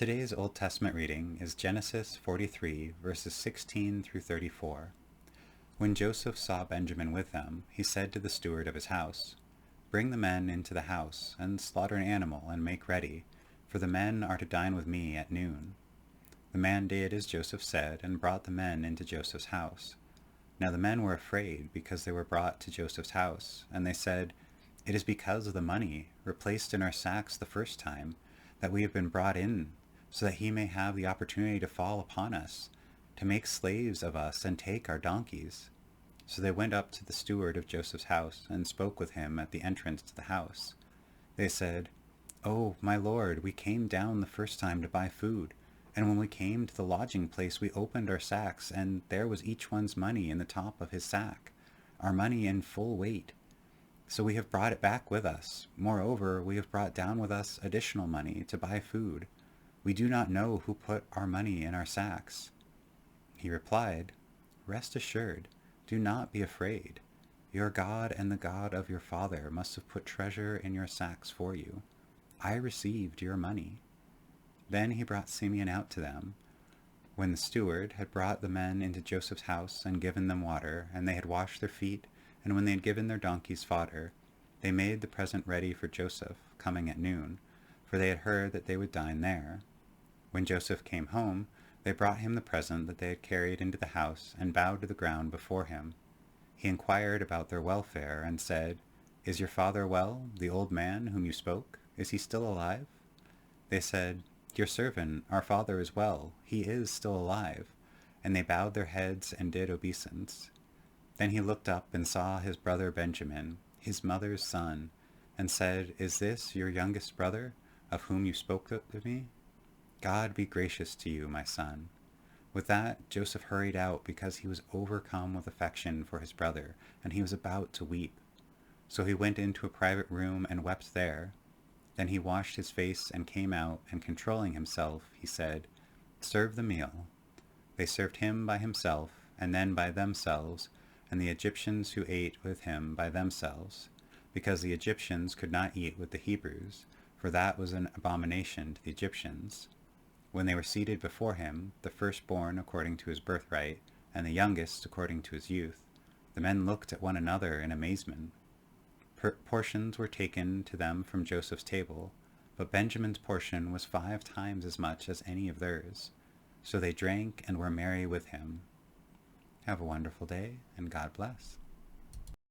Today's Old Testament reading is Genesis 43, verses 16 through 34. When Joseph saw Benjamin with them, he said to the steward of his house, "Bring the men into the house, and slaughter an animal, and make ready, for the men are to dine with me at noon." The man did as Joseph said, and brought the men into Joseph's house. Now the men were afraid, because they were brought to Joseph's house, and they said, "It is because of the money replaced in our sacks the first time, that we have been brought in, so that he may have the opportunity to fall upon us, to make slaves of us and take our donkeys." So they went up to the steward of Joseph's house and spoke with him at the entrance to the house. They said, "Oh, my lord, we came down the first time to buy food, and when we came to the lodging place we opened our sacks, and there was each one's money in the top of his sack, our money in full weight. So we have brought it back with us. Moreover, we have brought down with us additional money to buy food. We do not know who put our money in our sacks." He replied, "Rest assured, do not be afraid. Your God and the God of your father must have put treasure in your sacks for you. I received your money." Then he brought Simeon out to them. When the steward had brought the men into Joseph's house and given them water, and they had washed their feet, and when they had given their donkeys fodder, they made the present ready for Joseph, coming at noon, for they had heard that they would dine there. When Joseph came home, they brought him the present that they had carried into the house, and bowed to the ground before him. He inquired about their welfare, and said, "Is your father well, the old man whom you spoke? Is he still alive?" They said, "Your servant, our father, is well. He is still alive." And they bowed their heads and did obeisance. Then he looked up and saw his brother Benjamin, his mother's son, and said, "Is this your youngest brother, of whom you spoke to me? God be gracious to you, my son." With that, Joseph hurried out, because he was overcome with affection for his brother, and he was about to weep. So he went into a private room and wept there. Then he washed his face and came out, and controlling himself, he said, "Serve the meal." They served him by himself, and then by themselves, and the Egyptians who ate with him by themselves, because the Egyptians could not eat with the Hebrews, for that was an abomination to the Egyptians. When they were seated before him, the firstborn according to his birthright, and the youngest according to his youth, the men looked at one another in amazement. Portions were taken to them from Joseph's table, but Benjamin's portion was 5 times as much as any of theirs. So they drank and were merry with him. Have a wonderful day, and God bless.